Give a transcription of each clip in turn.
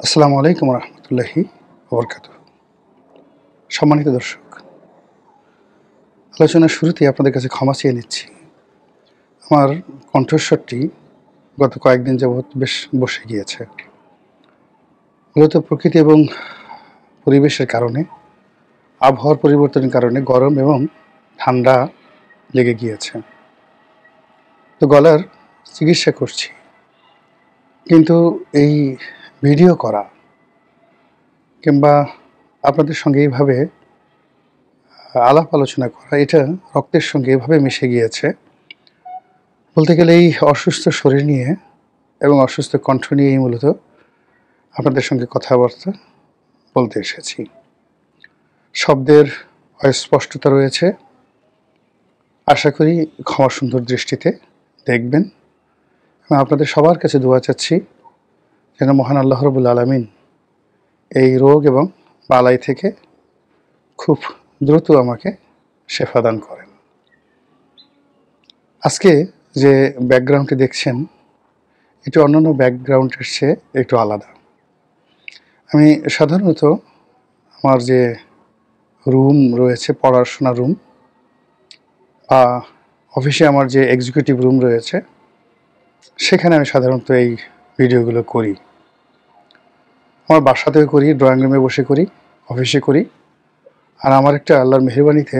আসসালামু আলাইকুম রহমতুল্লাহি ওবরকাতুহু। সম্মানিত দর্শক, আলোচনার শুরুতেই আপনাদের কাছে ক্ষমা চেয়ে নিচ্ছি। আমার কণ্ঠস্বরটি গত কয়েকদিন যাবৎ বেশ বসে গিয়েছে। মূলত প্রকৃতি এবং পরিবেশের কারণে, আবহাওয়ার পরিবর্তনের কারণে গরম এবং ঠান্ডা লেগে গিয়েছে। তো গলার চিকিৎসা করছি, কিন্তু এই ভিডিও করা কিংবা আপনাদের সঙ্গে এইভাবে আলাপ আলোচনা করা, এটা রক্তের সঙ্গে এভাবে মিশে গিয়েছে। বলতে গেলে এই অসুস্থ শরীর নিয়ে এবং অসুস্থ কণ্ঠ নিয়েই মূলত আপনাদের সঙ্গে কথাবার্তা বলতে এসেছি। শব্দের অস্পষ্টতা রয়েছে, আশা করি ক্ষমা সুন্দর দৃষ্টিতে দেখবেন এবং আপনাদের সবার কাছে দোয়া চাচ্ছি যেন মহান আল্লাহ রাব্বুল আলামিন এই রোগ এবং বালাই থেকে খুব দ্রুত আমাকে শেফা দান করেন। আজকে যে ব্যাকগ্রাউন্ডটি দেখছেন, এটি অন্যান্য ব্যাকগ্রাউন্ডের চেয়ে একটু আলাদা। আমি সাধারণত আমার যে রুম রয়েছে, পড়াশোনার রুম, অফিসে আমার যে এক্সিকিউটিভ রুম রয়েছে, সেখানে আমি সাধারণত এই ভিডিওগুলো করি। আমার বাসাতেও করি, ড্রয়িং রুমে বসে করি, অফিসে করি। আর আমার একটা আল্লাহর মেহেরবানিতে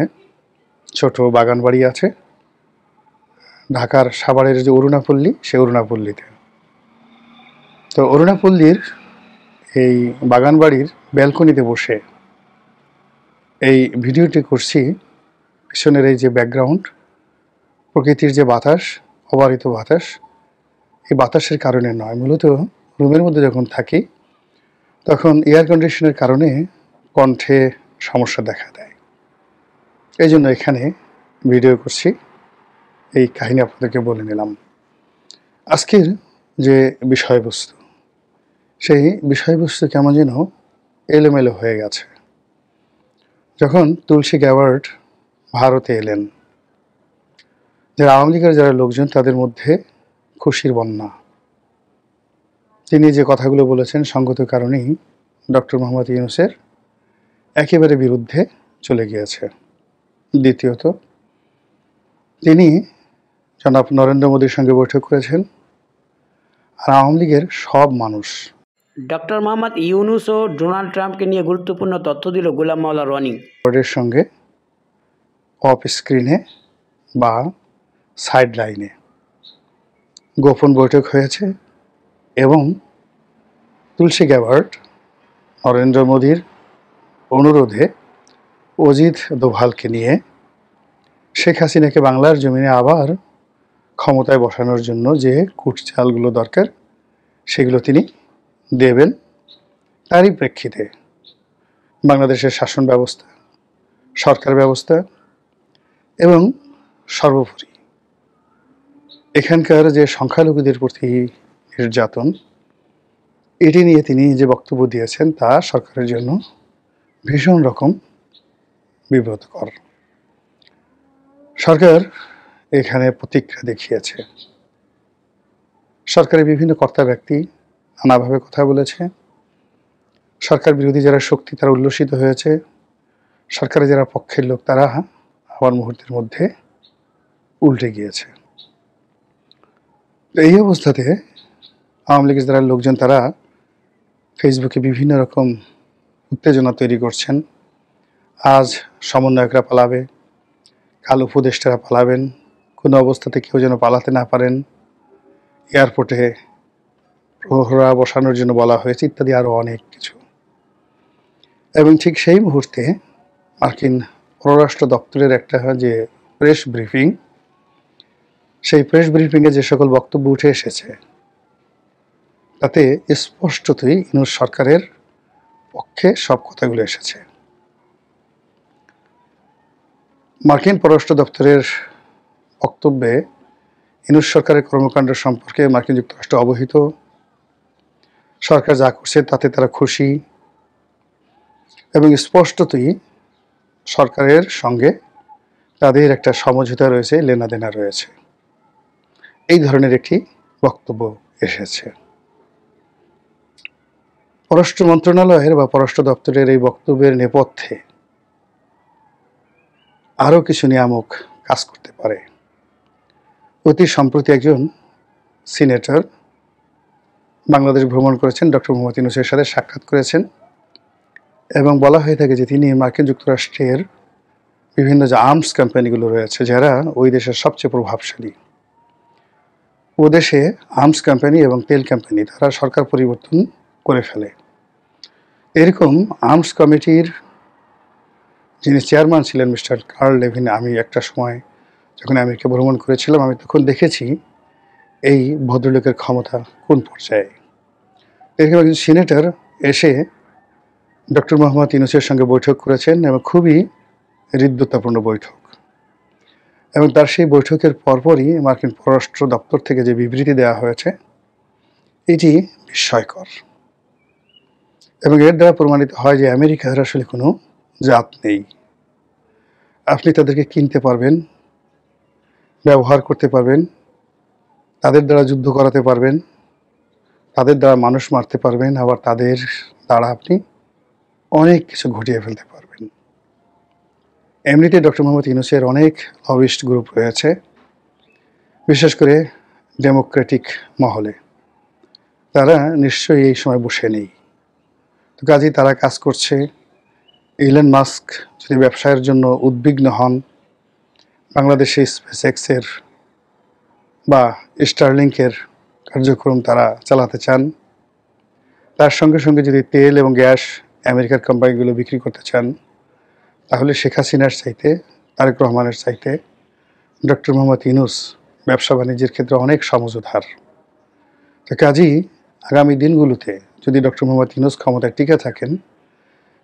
ছোট বাগান বাড়ি আছে ঢাকার সাভারের যে অরুণাপল্লী, সেই অরুণাপল্লীতে। তো অরুণাপল্লীর এই বাগান বাড়ির ব্যালকনিতে বসে এই ভিডিওটি করছি। পিছনের এই যে ব্যাকগ্রাউন্ড, প্রকৃতির যে বাতাস, অবারিত বাতাস, এই বাতাসের কারণে নয়, মূলত রুমের মধ্যে যখন থাকি তখন এয়ার কন্ডিশনের কারণে কণ্ঠে সমস্যা দেখা দেয়। এই জন্য এখানে ভিডিও করছি, এই কাহিনী আপনাদেরকে বলে নিলাম। আজকের যে বিষয়বস্তু, সেই বিষয়বস্তু কেমন যেন এলোমেলো হয়ে গেছে। যখন তুলসী গ্যাওয়ার্ড ভারতে এলেন, যারা আওয়ামী লীগের যারা লোকজন, তাদের মধ্যে খুশির বন্যা। তিনি যে কথাগুলো বলেছেন সঙ্গত কারণেই ডক্টর মোহাম্মদ ইউনূসের একেবারে বিরুদ্ধে চলে গিয়েছে। দ্বিতীয়ত, তিনি জনাব নরেন্দ্র মোদীর সঙ্গে বৈঠক করেছেন, আর আওয়ামী লীগের সব মানুষ। ডক্টর মোহাম্মদ ইউনূস ও ডোনাল্ড ট্রাম্পকে নিয়ে গুরুত্বপূর্ণ তথ্য দিল গোলাম মাওলা রনি। বোর্ডের সঙ্গে অফ স্ক্রিনে বা সাইড লাইনে গোপন বৈঠক হয়েছে এবং তুলসী গ্যাওয়ার্ড নরেন্দ্র মোদীর অনুরোধে অজিত দোভালকে নিয়ে শেখ হাসিনাকে বাংলার জমিনে আবার ক্ষমতায় বসানোর জন্য যে কূটচালগুলো দরকার, সেগুলো তিনি দেবেন। তারই প্রেক্ষিতে বাংলাদেশের শাসন ব্যবস্থা, সরকার ব্যবস্থা এবং সর্বোপরি এখানকার যে সংখ্যালঘুদের প্রতি নির্যাতন, এটি নিয়ে তিনি যে বক্তব্য দিয়েছেন তা সরকারের জন্য ভীষণ রকম বিব্রতকর। সরকার এখানে প্রতিক্রিয়া দেখিয়েছে। সরকারের বিভিন্ন কর্তা ব্যক্তি নানাভাবে কথা বলেছে। সরকার বিরোধী যারা শক্তি, তারা উল্লসিত হয়েছে। সরকারের যারা পক্ষের লোক, তারা আবার মুহূর্তের মধ্যে উল্টে গিয়েছে। তো এই অবস্থাতে আওয়ামী লীগের যারা লোকজন, তারা ফেসবুকে বিভিন্ন রকম উত্তেজনা তৈরি করছেন। আজ সমন্বয়করা পালাবে, কাল উপদেষ্টারা পালাবেন, কোনো অবস্থাতে কেউ যেন পালাতে না পারেন, এয়ারপোর্টে প্রহরা বসানোর জন্য বলা হয়েছে, ইত্যাদি আরও অনেক কিছু। এবং ঠিক সেই মুহূর্তে মার্কিন পররাষ্ট্র দপ্তরের একটা যে প্রেস ব্রিফিং, সেই প্রেস ব্রিফিংয়ে যে সকল বক্তব্য উঠে এসেছে, তাতে স্পষ্টতই ইউনূস সরকারের পক্ষে সব কথাগুলো এসেছে। মার্কিন পররাষ্ট্র দপ্তরের বক্তব্যে ইউনূস সরকারের কর্মকাণ্ড সম্পর্কে মার্কিন যুক্তরাষ্ট্র অবহিত, সরকার যা করছে তাতে তারা খুশি এবং স্পষ্টতই সরকারের সঙ্গে তাদের একটা সমঝোতা রয়েছে, লেনাদেনা রয়েছে, এই ধরনের একটি বক্তব্য এসেছে। পররাষ্ট্র মন্ত্রণালয়ের বা পররাষ্ট্র দপ্তরের এই বক্তব্যের নেপথ্যে আরও কিছু নিয়ামক কাজ করতে পারে। অতি সম্প্রতি একজন সিনেটর বাংলাদেশ ভ্রমণ করেছেন, ডক্টর মোহাম্মদ ইউনূসের সাথে সাক্ষাৎ করেছেন এবং বলা হয়ে থাকে যে তিনি মার্কিন যুক্তরাষ্ট্রের বিভিন্ন যে আর্মস কোম্পানিগুলো রয়েছে, যারা ওই দেশের সবচেয়ে প্রভাবশালী, ও দেশে আর্মস কোম্পানি এবং তেল কোম্পানি তারা সরকার পরিবর্তন করে ফেলে। এরকম আর্মস কমিটির যিনি চেয়ারম্যান ছিলেন মিস্টার কার্ল লেভিন, আমি একটা সময় যখন আমেরিকা ভ্রমণ করেছিলাম আমি তখন দেখেছি এই ভদ্রলোকের ক্ষমতা কোন পর্যায়ে। এরকম একজন সিনেটর এসে ডক্টর মোহাম্মদ ইউনূসের সঙ্গে বৈঠক করেছেন এবং খুবই হৃদ্যতাপূর্ণ বৈঠক, এবং তার সেই বৈঠকের পরপরই মার্কিন পররাষ্ট্র দপ্তর থেকে যে বিবৃতি দেওয়া হয়েছে এটি বিস্ময়কর, এবং এর দ্বারা প্রমাণিত হয় যে আমেরিকার আসলে কোনো জাত নেই। আপনি তাদেরকে কিনতে পারবেন, ব্যবহার করতে পারবেন, তাদের দ্বারা যুদ্ধ করাতে পারবেন, তাদের দ্বারা মানুষ মারতে পারবেন, আবার তাদের দ্বারা আপনি অনেক কিছু ঘটিয়ে ফেলতে পারবেন। এমনিতে ডক্টর মোহাম্মদ ইউনূসের অনেক লবিস্ট গ্রুপ রয়েছে, বিশেষ করে ডেমোক্রেটিক মহলে। তারা নিশ্চয়ই এই সময় বসে নেই, তো কাজেই তারা কাজ করছে। ইলন মাস্ক যদি ব্যবসায়ের জন্য উদ্বিগ্ন হন, বাংলাদেশে স্পেসএক্সের বা স্টারলিংকের কার্যক্রম তারা চালাতে চান, তার সঙ্গে সঙ্গে যদি তেল এবং গ্যাস আমেরিকার কোম্পানিগুলো বিক্রি করতে চান, তাহলে শেখ হাসিনার চাইতে, তারেক রহমানের চাইতে ডক্টর মোহাম্মদ ইউনূস ব্যবসা বাণিজ্যের ক্ষেত্রে অনেক সমঝদার। তো কাজেই আগামী দিনগুলোতে যদি ডক্টর মোহাম্মদ ইউনূস ক্ষমতায় টিকে থাকেন,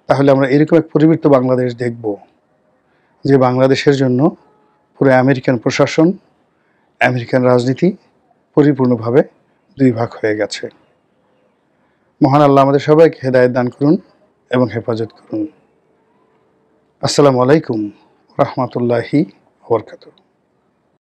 তাহলে আমরা এরকম এক পরিবর্তিত বাংলাদেশ দেখব, যে বাংলাদেশের জন্য পুরো আমেরিকান প্রশাসন, আমেরিকান রাজনীতি পরিপূর্ণভাবে দুই ভাগ হয়ে গেছে। মহান আল্লাহ আমাদের সবাইকে হেদায়েত দান করুন এবং হেফাজত করুন। আসসালামু আলাইকুম ওয়া রাহমাতুল্লাহি ওয়া বারাকাতুহু।